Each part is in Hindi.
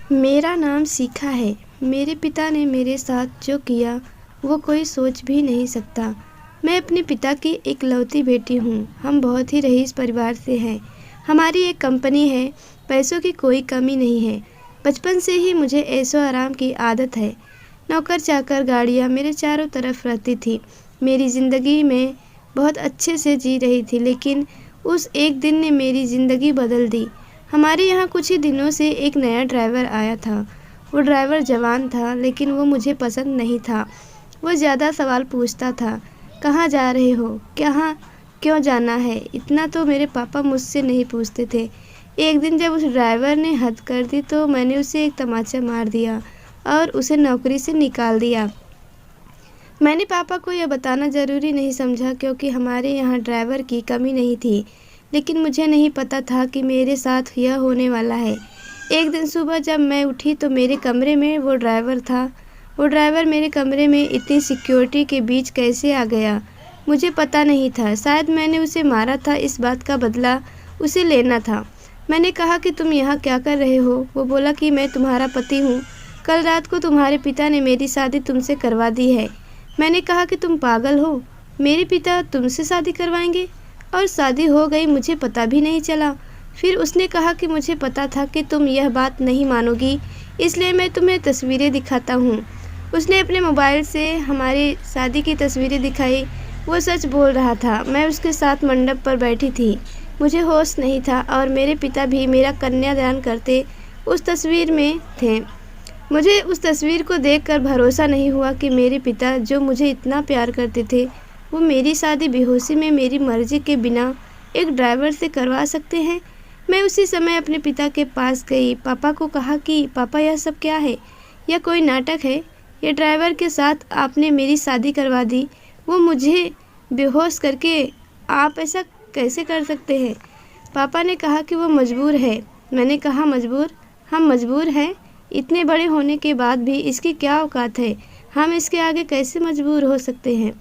मेरा नाम शिखा है। मेरे पिता ने मेरे साथ जो किया वो कोई सोच भी नहीं सकता। मैं अपने पिता की इकलौती बेटी हूँ। हम बहुत ही रईस परिवार से हैं। हमारी एक कंपनी है। पैसों की कोई कमी नहीं है। बचपन से ही मुझे ऐशो आराम की आदत है। नौकर चाकर गाड़ियाँ मेरे चारों तरफ रहती थी। मेरी ज़िंदगी में बहुत अच्छे से जी रही थी, लेकिन उस एक दिन ने मेरी ज़िंदगी बदल दी। हमारे यहाँ कुछ ही दिनों से एक नया ड्राइवर आया था। वो ड्राइवर जवान था, लेकिन वो मुझे पसंद नहीं था। वो ज़्यादा सवाल पूछता था। कहाँ जा रहे हो, कहाँ क्यों जाना है, इतना तो मेरे पापा मुझसे नहीं पूछते थे। एक दिन जब उस ड्राइवर ने हद कर दी तो मैंने उसे एक तमाचा मार दिया और उसे नौकरी से निकाल दिया। मैंने पापा को यह बताना ज़रूरी नहीं समझा, क्योंकि हमारे यहाँ ड्राइवर की कमी नहीं थी, लेकिन मुझे नहीं पता था कि मेरे साथ यह होने वाला है। एक दिन सुबह जब मैं उठी तो मेरे कमरे में वो ड्राइवर था। वो ड्राइवर मेरे कमरे में इतनी सिक्योरिटी के बीच कैसे आ गया, मुझे पता नहीं था। शायद मैंने उसे मारा था, इस बात का बदला उसे लेना था। मैंने कहा कि तुम यहाँ क्या कर रहे हो? वो बोला कि मैं तुम्हारा पति हूँ। कल रात को तुम्हारे पिता ने मेरी शादी तुमसे करवा दी है। मैंने कहा कि तुम पागल हो, मेरे पिता तुमसे शादी करवाएंगे? और शादी हो गई, मुझे पता भी नहीं चला। फिर उसने कहा कि मुझे पता था कि तुम यह बात नहीं मानोगी, इसलिए मैं तुम्हें तस्वीरें दिखाता हूँ। उसने अपने मोबाइल से हमारी शादी की तस्वीरें दिखाई। वो सच बोल रहा था। मैं उसके साथ मंडप पर बैठी थी। मुझे होश नहीं था और मेरे पिता भी मेरा कन्यादान करते उस तस्वीर में थे। मुझे उस तस्वीर को देखकर भरोसा नहीं हुआ कि मेरे पिता, जो मुझे इतना प्यार करते थे, वो मेरी शादी बेहोशी में मेरी मर्जी के बिना एक ड्राइवर से करवा सकते हैं। मैं उसी समय अपने पिता के पास गई। पापा को कहा कि पापा, यह सब क्या है? यह कोई नाटक है? यह ड्राइवर के साथ आपने मेरी शादी करवा दी, वो मुझे बेहोश करके। आप ऐसा कैसे कर सकते हैं? पापा ने कहा कि वो मजबूर है। मैंने कहा मजबूर? हम मजबूर हैं? इतने बड़े होने के बाद भी इसकी क्या औकात है? हम इसके आगे कैसे मजबूर हो सकते हैं?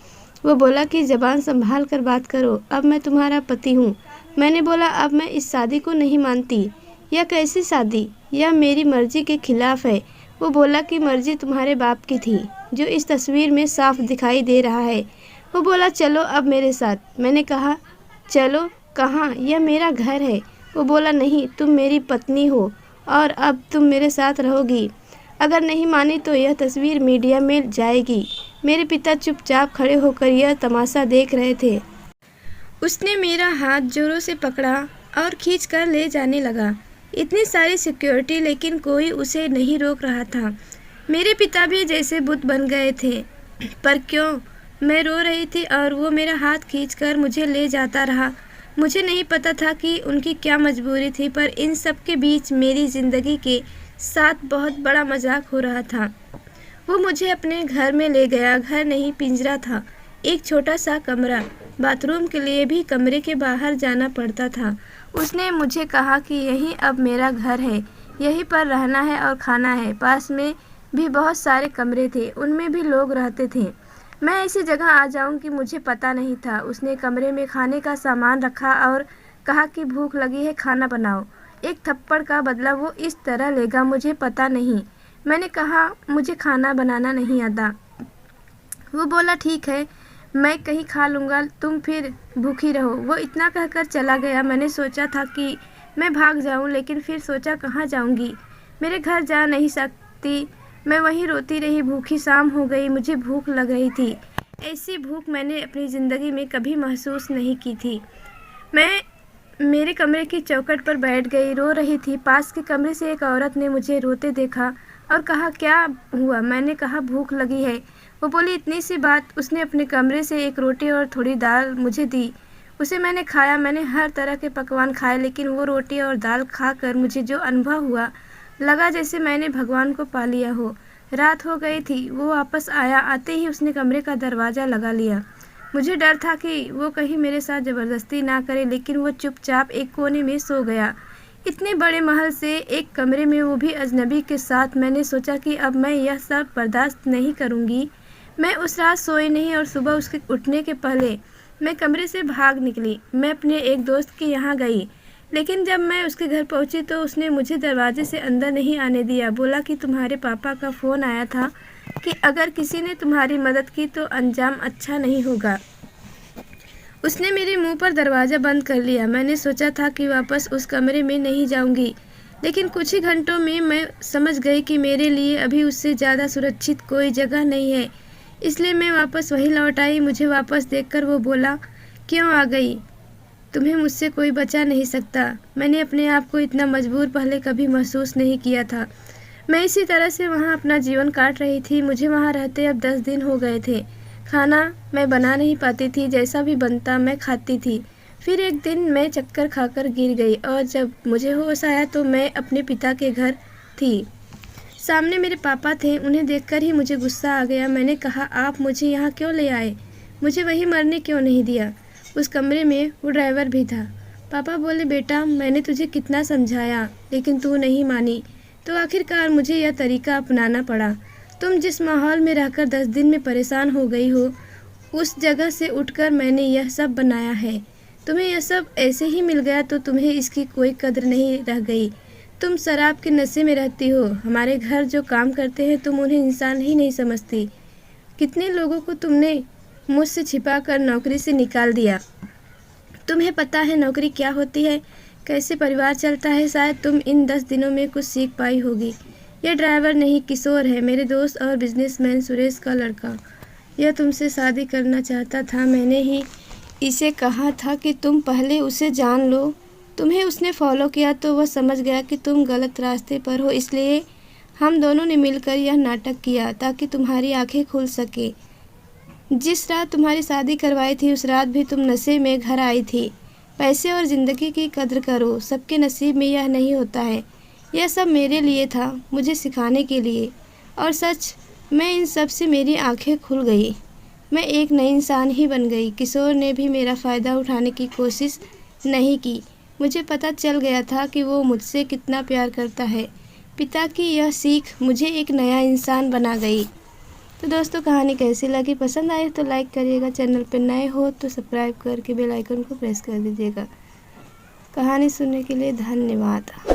वो बोला कि ज़बान संभाल कर बात करो, अब मैं तुम्हारा पति हूँ। मैंने बोला, अब मैं इस शादी को नहीं मानती। यह कैसी शादी? यह मेरी मर्जी के खिलाफ है। वो बोला कि मर्जी तुम्हारे बाप की थी, जो इस तस्वीर में साफ दिखाई दे रहा है। वो बोला, चलो अब मेरे साथ। मैंने कहा, चलो कहाँ? यह मेरा घर है। वो बोला, नहीं, तुम मेरी पत्नी हो और अब तुम मेरे साथ रहोगी। अगर नहीं मानी तो यह तस्वीर मीडिया में जाएगी। मेरे पिता चुपचाप खड़े होकर यह तमाशा देख रहे थे। उसने मेरा हाथ जोरों से पकड़ा और खींचकर ले जाने लगा। इतनी सारी सिक्योरिटी, लेकिन कोई उसे नहीं रोक रहा था। मेरे पिता भी जैसे बुत बन गए थे। पर क्यों? मैं रो रही थी और वो मेरा हाथ खींचकर मुझे ले जाता रहा। मुझे नहीं पता था कि उनकी क्या मजबूरी थी, पर इन सब के बीच मेरी ज़िंदगी के साथ बहुत बड़ा मजाक हो रहा था। वो मुझे अपने घर में ले गया। घर नहीं, पिंजरा था, एक छोटा सा कमरा। बाथरूम के लिए भी कमरे के बाहर जाना पड़ता था। उसने मुझे कहा कि यही अब मेरा घर है, यहीं पर रहना है और खाना है। पास में भी बहुत सारे कमरे थे, उनमें भी लोग रहते थे। मैं ऐसी जगह आ जाऊं कि मुझे पता नहीं था। उसने कमरे में खाने का सामान रखा और कहा कि भूख लगी है, खाना बनाओ। एक थप्पड़ का बदला वो इस तरह लेगा, मुझे पता नहीं। मैंने कहा, मुझे खाना बनाना नहीं आता। वो बोला, ठीक है, मैं कहीं खा लूँगा, तुम फिर भूखी रहो। वो इतना कहकर चला गया। मैंने सोचा था कि मैं भाग जाऊं, लेकिन फिर सोचा कहाँ जाऊंगी, मेरे घर जा नहीं सकती। मैं वहीं रोती रही। भूखी शाम हो गई, मुझे भूख लग रही थी। ऐसी भूख मैंने अपनी ज़िंदगी में कभी महसूस नहीं की थी। मैं मेरे कमरे की चौखट पर बैठ गई, रो रही थी। पास के कमरे से एक औरत ने मुझे रोते देखा और कहा, क्या हुआ? मैंने कहा, भूख लगी है। वो बोली, इतनी सी बात। उसने अपने कमरे से एक रोटी और थोड़ी दाल मुझे दी। उसे मैंने खाया। मैंने हर तरह के पकवान खाए, लेकिन वो रोटी और दाल खाकर मुझे जो अनुभव हुआ, लगा जैसे मैंने भगवान को पा लिया हो। रात हो गई थी। वो वापस आया। आते ही उसने कमरे का दरवाज़ा लगा लिया। मुझे डर था कि वो कहीं मेरे साथ ज़बरदस्ती ना करे, लेकिन वो चुपचाप एक कोने में सो गया। इतने बड़े महल से एक कमरे में, वो भी अजनबी के साथ। मैंने सोचा कि अब मैं यह सब बर्दाश्त नहीं करूँगी। मैं उस रात सोई नहीं और सुबह उसके उठने के पहले मैं कमरे से भाग निकली। मैं अपने एक दोस्त के यहाँ गई। लेकिन जब मैं उसके घर पहुंची तो उसने मुझे दरवाजे से अंदर नहीं आने दिया। बोला कि तुम्हारे पापा का फ़ोन आया था कि अगर किसी ने तुम्हारी मदद की तो अंजाम अच्छा नहीं होगा। उसने मेरे मुंह पर दरवाज़ा बंद कर लिया। मैंने सोचा था कि वापस उस कमरे में नहीं जाऊंगी, लेकिन कुछ ही घंटों में मैं समझ गई कि मेरे लिए अभी उससे ज़्यादा सुरक्षित कोई जगह नहीं है। इसलिए मैं वापस वहीं लौट आई। मुझे वापस देखकर वो बोला, क्यों आ गई? तुम्हें मुझसे कोई बचा नहीं सकता। मैंने अपने आप को इतना मजबूर पहले कभी महसूस नहीं किया था। मैं इसी तरह से वहाँ अपना जीवन काट रही थी। मुझे वहाँ रहते अब 10 दिन हो गए थे। खाना मैं बना नहीं पाती थी, जैसा भी बनता मैं खाती थी। फिर एक दिन मैं चक्कर खाकर गिर गई और जब मुझे होश आया तो मैं अपने पिता के घर थी। सामने मेरे पापा थे। उन्हें देखकर ही मुझे गुस्सा आ गया। मैंने कहा, आप मुझे यहाँ क्यों ले आए? मुझे वहीं मरने क्यों नहीं दिया? उस कमरे में वो ड्राइवर भी था। पापा बोले, बेटा मैंने तुझे कितना समझाया लेकिन तू नहीं मानी, तो आखिरकार मुझे यह तरीका अपनाना पड़ा। तुम जिस माहौल में रहकर 10 दिन में परेशान हो गई हो, उस जगह से उठकर मैंने यह सब बनाया है। तुम्हें यह सब ऐसे ही मिल गया तो तुम्हें इसकी कोई कदर नहीं रह गई। तुम शराब के नशे में रहती हो। हमारे घर जो काम करते हैं तुम उन्हें इंसान ही नहीं समझती। कितने लोगों को तुमने मुझसे छिपाकर नौकरी से निकाल दिया। तुम्हें पता है नौकरी क्या होती है, कैसे परिवार चलता है? शायद तुम इन 10 दिनों में कुछ सीख पाई होगी। यह ड्राइवर नहीं, किशोर है, मेरे दोस्त और बिजनेसमैन सुरेश का लड़का। यह तुमसे शादी करना चाहता था। मैंने ही इसे कहा था कि तुम पहले उसे जान लो। तुम्हें उसने फॉलो किया तो वह समझ गया कि तुम गलत रास्ते पर हो, इसलिए हम दोनों ने मिलकर यह नाटक किया ताकि तुम्हारी आंखें खुल सके। जिस रात तुम्हारी शादी करवाई थी उस रात भी तुम नशे में घर आई थी। पैसे और ज़िंदगी की कद्र करो, सबके नसीब में यह नहीं होता है। यह सब मेरे लिए था, मुझे सिखाने के लिए। और सच में इन सब से मेरी आंखें खुल गई। मैं एक नई इंसान ही बन गई। किशोर ने भी मेरा फ़ायदा उठाने की कोशिश नहीं की। मुझे पता चल गया था कि वो मुझसे कितना प्यार करता है। पिता की यह सीख मुझे एक नया इंसान बना गई। तो दोस्तों, कहानी कैसी लगी? पसंद आए तो लाइक करिएगा। चैनल पर नए हो तो सब्सक्राइब करके बेल आइकन को प्रेस कर दीजिएगा। कहानी सुनने के लिए धन्यवाद।